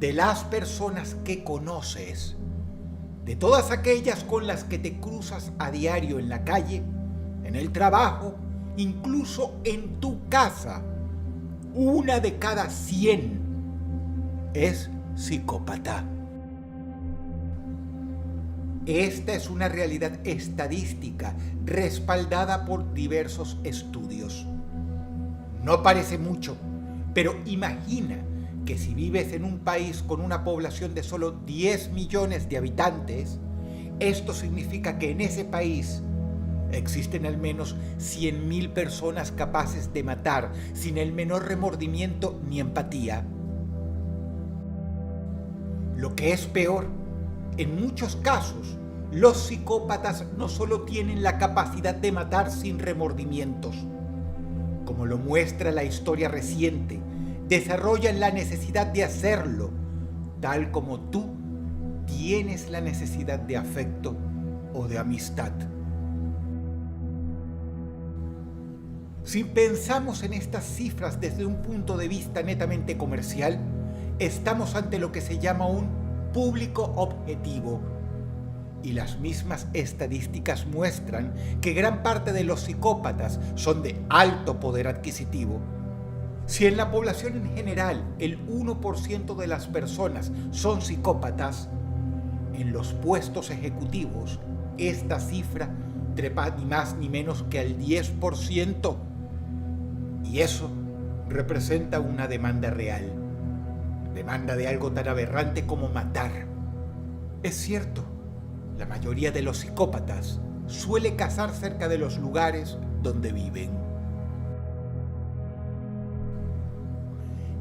de las personas que conoces, de todas aquellas con las que te cruzas a diario en la calle, en el trabajo, incluso en tu casa, 1 de cada 100 es psicópata. Esta es una realidad estadística respaldada por diversos estudios. No parece mucho, pero imagina que si vives en un país con una población de solo 10 millones de habitantes, esto significa que en ese país existen al menos 100.000 personas capaces de matar sin el menor remordimiento ni empatía. Lo que es peor, en muchos casos, los psicópatas no solo tienen la capacidad de matar sin remordimientos, como lo muestra la historia reciente, desarrollan la necesidad de hacerlo, tal como tú tienes la necesidad de afecto o de amistad. Si pensamos en estas cifras desde un punto de vista netamente comercial, estamos ante lo que se llama un público objetivo. Y las mismas estadísticas muestran que gran parte de los psicópatas son de alto poder adquisitivo. Si en la población en general el 1% de las personas son psicópatas, en los puestos ejecutivos esta cifra trepa ni más ni menos que al 10%. Y eso representa una demanda real. Demanda de algo tan aberrante como matar. Es cierto, la mayoría de los psicópatas suele cazar cerca de los lugares donde viven.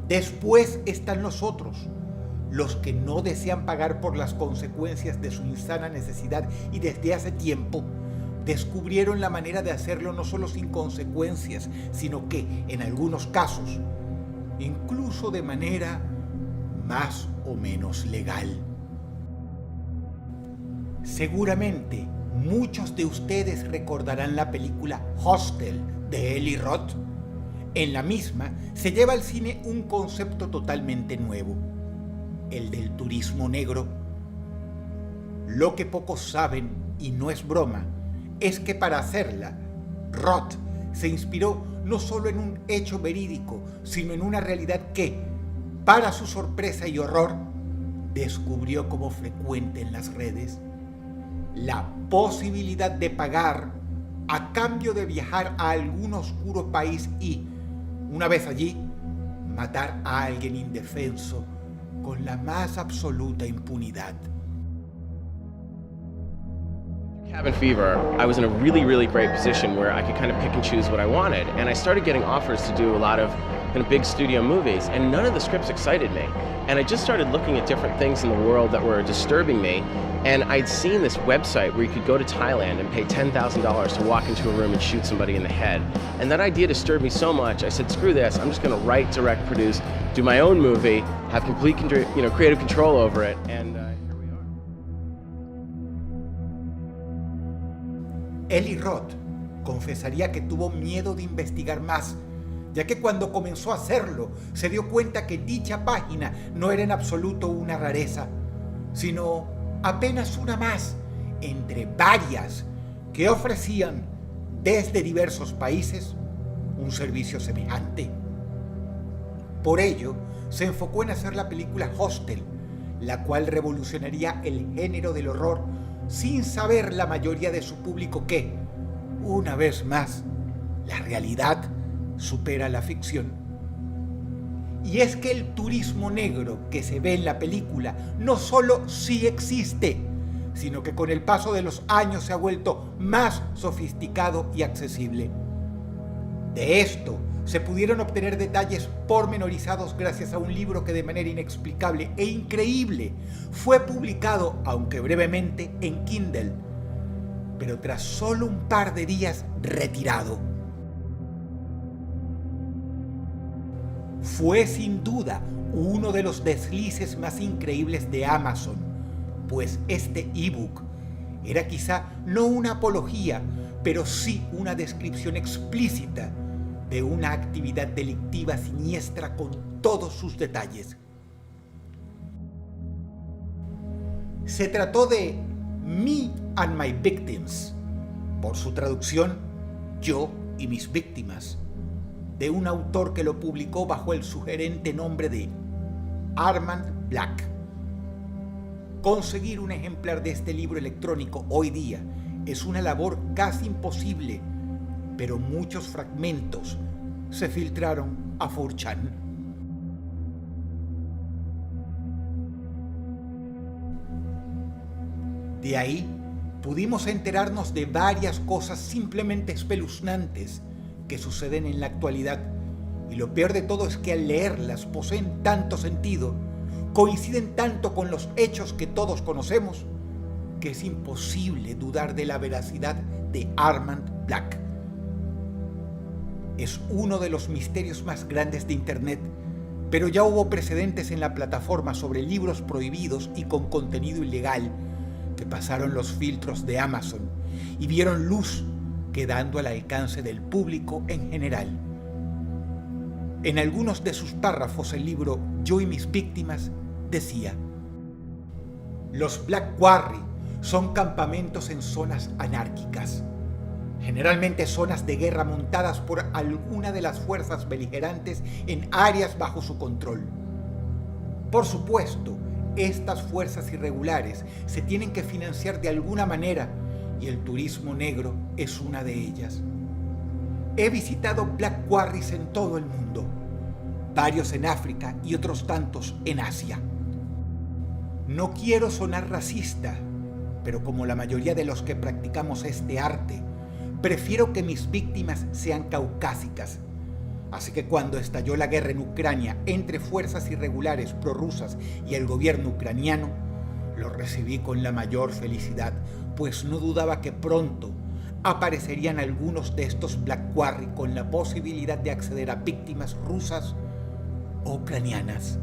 Después están los otros, los que no desean pagar por las consecuencias de su insana necesidad y desde hace tiempo descubrieron la manera de hacerlo no solo sin consecuencias, sino que, en algunos casos, incluso de manera más o menos legal. Seguramente muchos de ustedes recordarán la película Hostel de Eli Roth. En la misma se lleva al cine un concepto totalmente nuevo, el del turismo negro. Lo que pocos saben, y no es broma, es que para hacerla, Roth se inspiró no solo en un hecho verídico, sino en una realidad que, para su sorpresa y horror, descubrió como frecuente en las redes: la posibilidad de pagar a cambio de viajar a algún oscuro país y, una vez allí, matar a alguien indefenso con la más absoluta impunidad. Cabin Fever, I was in a really great position where I could kind of pick and choose what I wanted, and I started getting offers to do a lot of kind of big studio movies, and none of the scripts excited me. And I just started looking at different things in the world that were disturbing me, and I'd seen this website where you could go to Thailand and pay $10,000 to walk into a room and shoot somebody in the head. And that idea disturbed me so much, I said, screw this, I'm just going to write, direct, produce, do my own movie, have complete creative control over it, and here we are. Eli Roth confesaría que tuvo miedo de investigar más, ya que cuando comenzó a hacerlo se dio cuenta que dicha página no era en absoluto una rareza, sino apenas una más entre varias que ofrecían desde diversos países un servicio semejante. Por ello, se enfocó en hacer la película Hostel, la cual revolucionaría el género del horror, sin saber la mayoría de su público que, una vez más, la realidad supera la ficción. Y es que el turismo negro que se ve en la película no solo sí existe, sino que con el paso de los años se ha vuelto más sofisticado y accesible. De esto se pudieron obtener detalles pormenorizados gracias a un libro que de manera inexplicable e increíble fue publicado, aunque brevemente, en Kindle, pero tras solo un par de días retirado. Fue sin duda uno de los deslices más increíbles de Amazon, pues este ebook era quizá no una apología, pero sí una descripción explícita de una actividad delictiva siniestra con todos sus detalles. Se trató de Me and My Victims, por su traducción, Yo y mis víctimas, de un autor que lo publicó bajo el sugerente nombre de Armand Black. Conseguir un ejemplar de este libro electrónico hoy día es una labor casi imposible, pero muchos fragmentos se filtraron a 4chan. De ahí pudimos enterarnos de varias cosas simplemente espeluznantes que suceden en la actualidad, y lo peor de todo es que al leerlas poseen tanto sentido, coinciden tanto con los hechos que todos conocemos, que es imposible dudar de la veracidad de Armand Black. Es uno de los misterios más grandes de Internet, pero ya hubo precedentes en la plataforma sobre libros prohibidos y con contenido ilegal que pasaron los filtros de Amazon y vieron luz, quedando al alcance del público en general. En algunos de sus párrafos el libro Yo y mis víctimas decía: los Black Quarry son campamentos en zonas anárquicas, generalmente zonas de guerra montadas por alguna de las fuerzas beligerantes en áreas bajo su control. Por supuesto, estas fuerzas irregulares se tienen que financiar de alguna manera y el turismo negro es una de ellas. He visitado Black Quarries en todo el mundo, varios en África y otros tantos en Asia. No quiero sonar racista, pero como la mayoría de los que practicamos este arte, prefiero que mis víctimas sean caucásicas. Así que cuando estalló la guerra en Ucrania entre fuerzas irregulares prorrusas y el gobierno ucraniano, lo recibí con la mayor felicidad, pues no dudaba que pronto aparecerían algunos de estos Black Quarry con la posibilidad de acceder a víctimas rusas o ucranianas.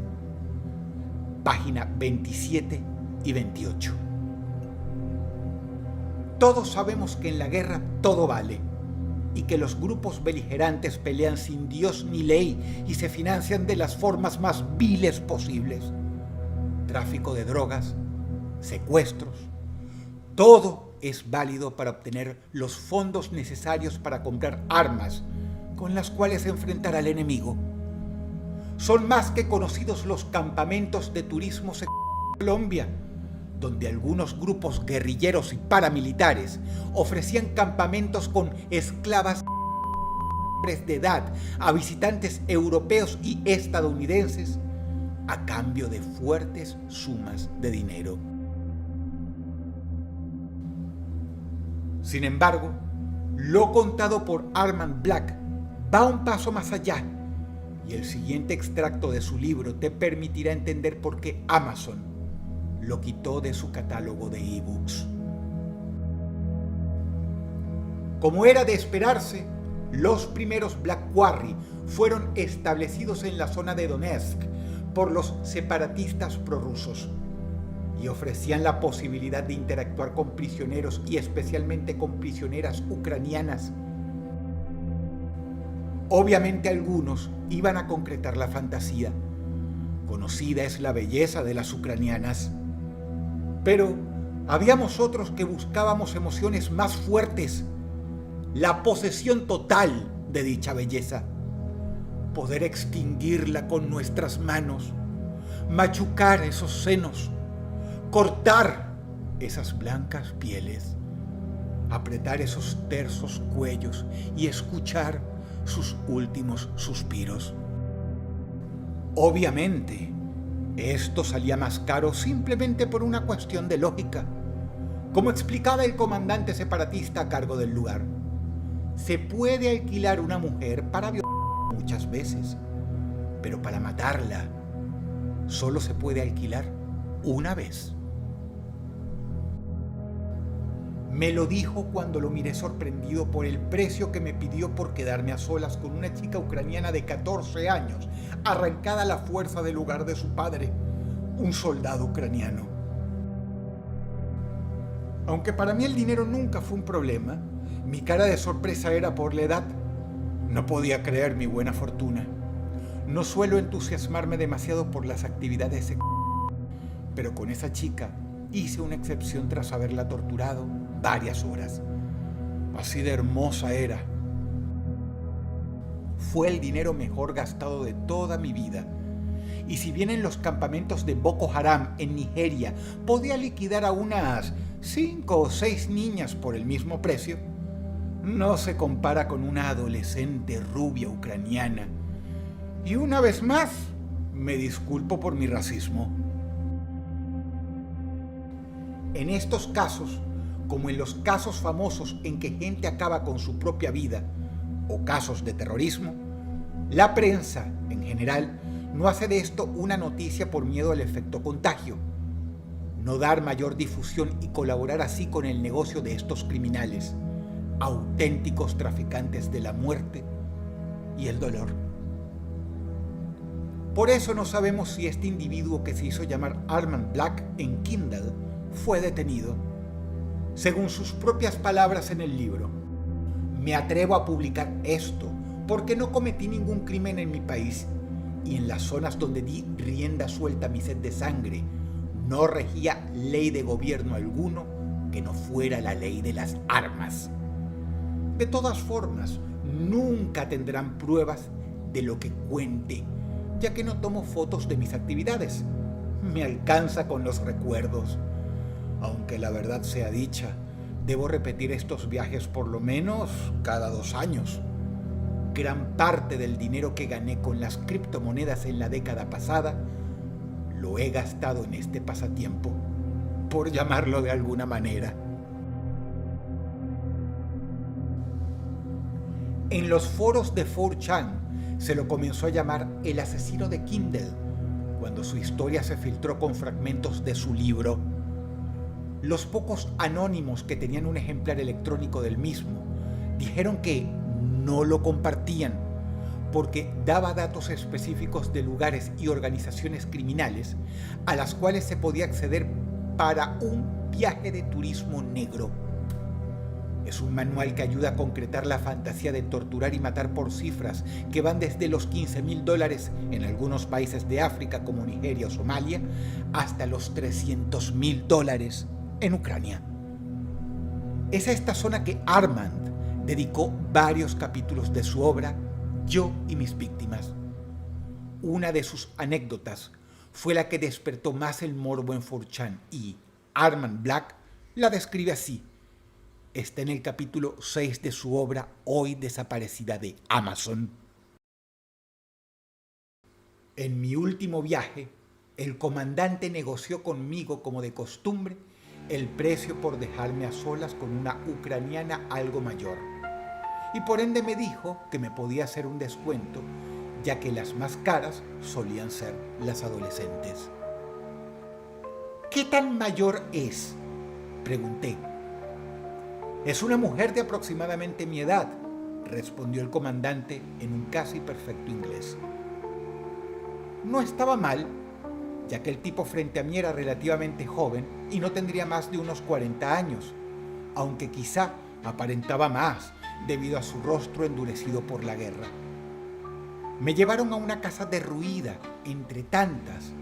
Página 27 y 28. Todos sabemos que en la guerra todo vale y que los grupos beligerantes pelean sin Dios ni ley y se financian de las formas más viles posibles. Tráfico de drogas, secuestros, todo es válido para obtener los fondos necesarios para comprar armas con las cuales enfrentar al enemigo. Son más que conocidos los campamentos de turismo en Colombia, donde algunos grupos guerrilleros y paramilitares ofrecían campamentos con esclavas de edad a visitantes europeos y estadounidenses a cambio de fuertes sumas de dinero. Sin embargo, lo contado por Armand Black va un paso más allá, y el siguiente extracto de su libro te permitirá entender por qué Amazon lo quitó de su catálogo de ebooks. Como era de esperarse, los primeros Black Quarry fueron establecidos en la zona de Donetsk por los separatistas prorrusos y ofrecían la posibilidad de interactuar con prisioneros y especialmente con prisioneras ucranianas. Obviamente algunos iban a concretar la fantasía. Conocida es la belleza de las ucranianas. Pero habíamos otros que buscábamos emociones más fuertes, la posesión total de dicha belleza, poder extinguirla con nuestras manos, machucar esos senos, cortar esas blancas pieles, apretar esos tersos cuellos y escuchar sus últimos suspiros. Obviamente, esto salía más caro simplemente por una cuestión de lógica. Como explicaba el comandante separatista a cargo del lugar, se puede alquilar una mujer para violarla muchas veces, pero para matarla solo se puede alquilar una vez. Me lo dijo cuando lo miré sorprendido por el precio que me pidió por quedarme a solas con una chica ucraniana de 14 años, arrancada a la fuerza del hogar de su padre, un soldado ucraniano. Aunque para mí el dinero nunca fue un problema, mi cara de sorpresa era por la edad. No podía creer mi buena fortuna. No suelo entusiasmarme demasiado por las actividades sexuales, pero con esa chica hice una excepción tras haberla torturado varias horas. Así de hermosa era. Fue el dinero mejor gastado de toda mi vida. Y si bien en los campamentos de Boko Haram en Nigeria podía liquidar a unas 5 o 6 niñas por el mismo precio, no se compara con una adolescente rubia ucraniana. Y una vez más, me disculpo por mi racismo. En estos casos, como en los casos famosos en que gente acaba con su propia vida, o casos de terrorismo, la prensa, en general, no hace de esto una noticia por miedo al efecto contagio. No dar mayor difusión y colaborar así con el negocio de estos criminales, auténticos traficantes de la muerte y el dolor. Por eso no sabemos si este individuo que se hizo llamar Armand Black en Kindle fue detenido. Según sus propias palabras en el libro, me atrevo a publicar esto porque no cometí ningún crimen en mi país y en las zonas donde di rienda suelta a mi sed de sangre no regía ley de gobierno alguno que no fuera la ley de las armas. De todas formas, nunca tendrán pruebas de lo que cuente, ya que no tomo fotos de mis actividades. Me alcanza con los recuerdos. Aunque la verdad sea dicha, debo repetir estos viajes por lo menos cada 2 años. Gran parte del dinero que gané con las criptomonedas en la década pasada lo he gastado en este pasatiempo, por llamarlo de alguna manera. En los foros de 4chan se lo comenzó a llamar el asesino de Kindle, cuando su historia se filtró con fragmentos de su libro. Los pocos anónimos que tenían un ejemplar electrónico del mismo dijeron que no lo compartían porque daba datos específicos de lugares y organizaciones criminales a las cuales se podía acceder para un viaje de turismo negro. Es un manual que ayuda a concretar la fantasía de torturar y matar por cifras que van desde los $15,000 en algunos países de África como Nigeria o Somalia hasta los $300,000 en Ucrania. Es a esta zona que Armand dedicó varios capítulos de su obra Yo y mis víctimas. Una de sus anécdotas fue la que despertó más el morbo en 4chan y Armand Black la describe así. Está en el capítulo 6 de su obra hoy desaparecida de Amazon. En mi último viaje, el comandante negoció conmigo, como de costumbre, el precio por dejarme a solas con una ucraniana algo mayor. Y por ende me dijo que me podía hacer un descuento, ya que las más caras solían ser las adolescentes. ¿Qué tan mayor es?, pregunté. Es una mujer de aproximadamente mi edad, respondió el comandante en un casi perfecto inglés. No estaba mal, ya que el tipo frente a mí era relativamente joven y no tendría más de unos 40 años, aunque quizá aparentaba más debido a su rostro endurecido por la guerra. Me llevaron a una casa derruida, entre tantas,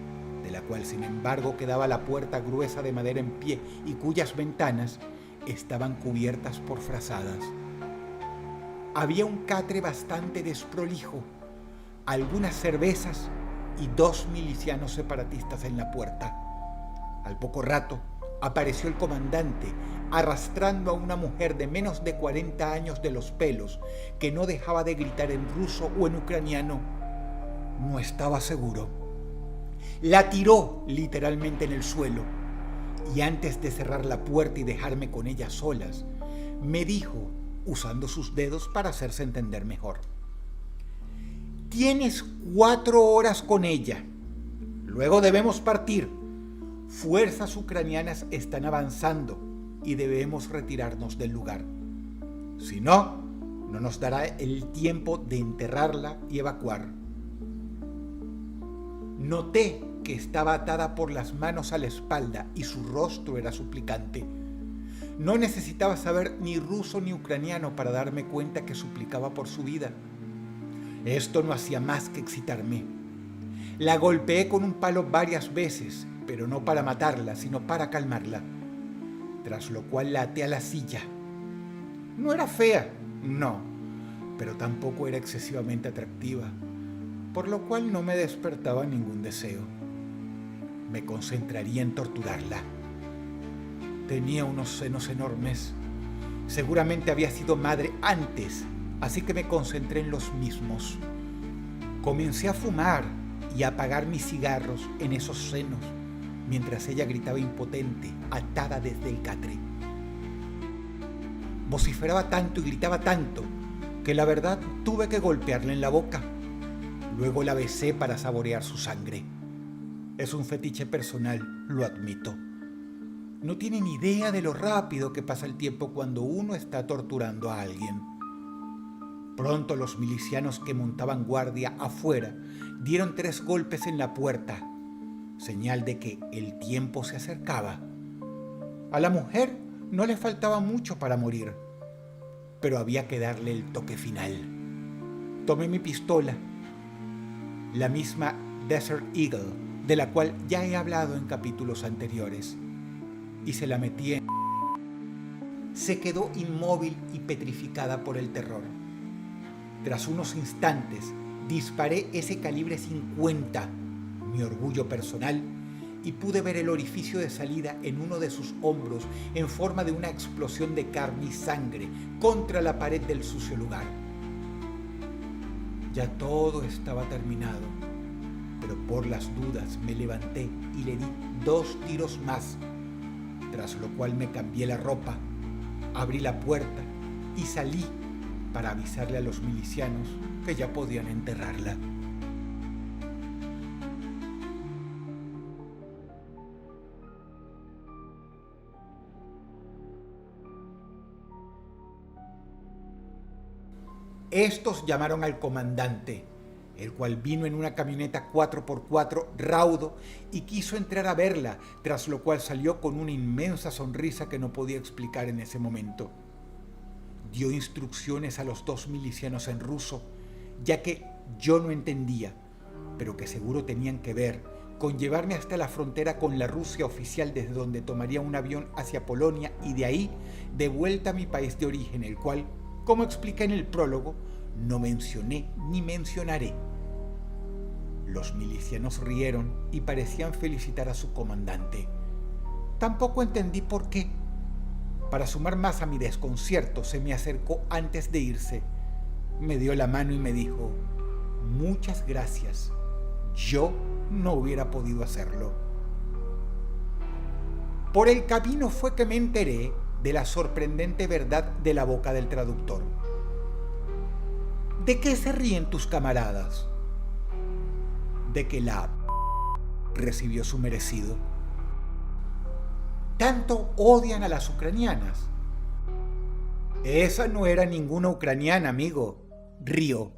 de la cual sin embargo quedaba la puerta gruesa de madera en pie y cuyas ventanas estaban cubiertas por frazadas. Había un catre bastante desprolijo, algunas cervezas y 2 milicianos separatistas en la puerta. Al poco rato apareció el comandante arrastrando a una mujer de menos de 40 años de los pelos que no dejaba de gritar en ruso o en ucraniano. No estaba seguro. La tiró literalmente en el suelo y antes de cerrar la puerta y dejarme con ella solas, me dijo, usando sus dedos para hacerse entender mejor: tienes 4 horas con ella. Luego debemos partir. Fuerzas ucranianas están avanzando y debemos retirarnos del lugar. Si no, no nos dará el tiempo de enterrarla y evacuar. Noté que estaba atada por las manos a la espalda y su rostro era suplicante. No necesitaba saber ni ruso ni ucraniano para darme cuenta que suplicaba por su vida. Esto no hacía más que excitarme. La golpeé con un palo varias veces pero no para matarla, sino para calmarla, tras lo cual la até a la silla. No era fea, no, pero tampoco era excesivamente atractiva, por lo cual no me despertaba ningún deseo. Me concentraría en torturarla. Tenía unos senos enormes. Seguramente había sido madre antes, así que me concentré en los mismos. Comencé a fumar y a apagar mis cigarros en esos senos, mientras ella gritaba impotente, atada desde el catre. Vociferaba tanto y gritaba tanto que la verdad tuve que golpearla en la boca. Luego la besé para saborear su sangre. Es un fetiche personal, lo admito. No tienen idea de lo rápido que pasa el tiempo cuando uno está torturando a alguien. Pronto los milicianos que montaban guardia afuera dieron 3 golpes en la puerta, señal de que el tiempo se acercaba. A la mujer no le faltaba mucho para morir, pero había que darle el toque final. Tomé mi pistola, la misma Desert Eagle, de la cual ya he hablado en capítulos anteriores, y se la metí en... Se quedó inmóvil y petrificada por el terror. Tras unos instantes, disparé ese calibre 50, mi orgullo personal, y pude ver el orificio de salida en uno de sus hombros en forma de una explosión de carne y sangre contra la pared del sucio lugar. Ya todo estaba terminado, pero por las dudas me levanté y le di 2 tiros más, tras lo cual me cambié la ropa, abrí la puerta y salí para avisarle a los milicianos que ya podían enterrarla. Estos llamaron al comandante, el cual vino en una camioneta 4x4 raudo y quiso entrar a verla, tras lo cual salió con una inmensa sonrisa que no podía explicar en ese momento. Dio instrucciones a los 2 milicianos en ruso, ya que yo no entendía, pero que seguro tenían que ver con llevarme hasta la frontera con la Rusia oficial, desde donde tomaría un avión hacia Polonia y de ahí de vuelta a mi país de origen, el cual, como expliqué en el prólogo, no mencioné ni mencionaré. Los milicianos rieron y parecían felicitar a su comandante. Tampoco entendí por qué. Para sumar más a mi desconcierto, se me acercó antes de irse. Me dio la mano y me dijo: muchas gracias. Yo no hubiera podido hacerlo. Por el camino fue que me enteré de la sorprendente verdad de la boca del traductor. ¿De qué se ríen tus camaradas? De que la recibió su merecido. Tanto odian a las ucranianas. Esa no era ninguna ucraniana, amigo. Río.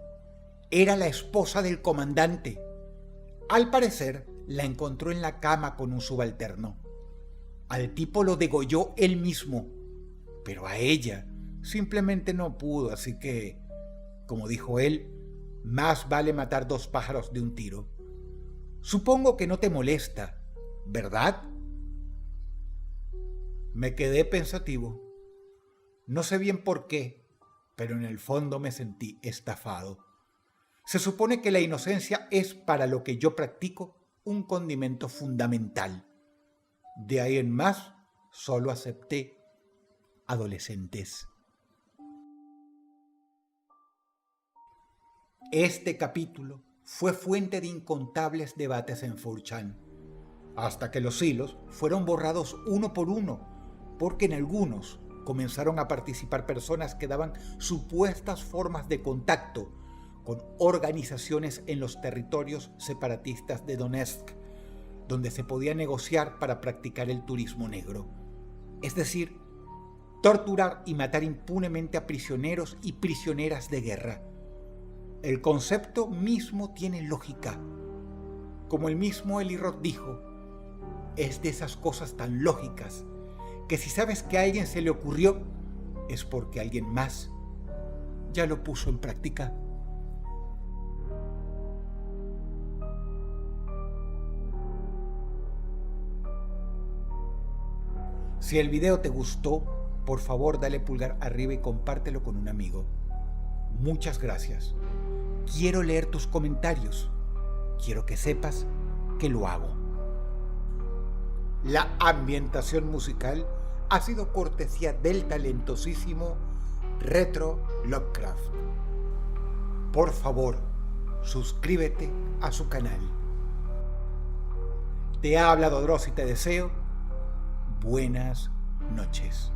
Era la esposa del comandante. Al parecer, la encontró en la cama con un subalterno. Al tipo lo degolló él mismo, pero a ella simplemente no pudo, así que, como dijo él, más vale matar 2 pájaros de un tiro. Supongo que no te molesta, ¿verdad? Me quedé pensativo. No sé bien por qué, pero en el fondo me sentí estafado. Se supone que la inocencia es, para lo que yo practico, un condimento fundamental. De ahí en más, solo acepté adolescentes. Este capítulo fue fuente de incontables debates en 4chan, hasta que los hilos fueron borrados uno por uno, porque en algunos comenzaron a participar personas que daban supuestas formas de contacto con organizaciones en los territorios separatistas de Donetsk, donde se podía negociar para practicar el turismo negro, es decir, torturar y matar impunemente a prisioneros y prisioneras de guerra. El concepto mismo tiene lógica. Como el mismo Eli Roth dijo, es de esas cosas tan lógicas que si sabes que a alguien se le ocurrió, es porque alguien más ya lo puso en práctica. Si el video te gustó, por favor dale pulgar arriba y compártelo con un amigo. Muchas gracias. Quiero leer tus comentarios. Quiero que sepas que lo hago. La ambientación musical ha sido cortesía del talentosísimo Retro Lovecraft. Por favor, suscríbete a su canal. Te ha hablado Dross y te deseo buenas noches.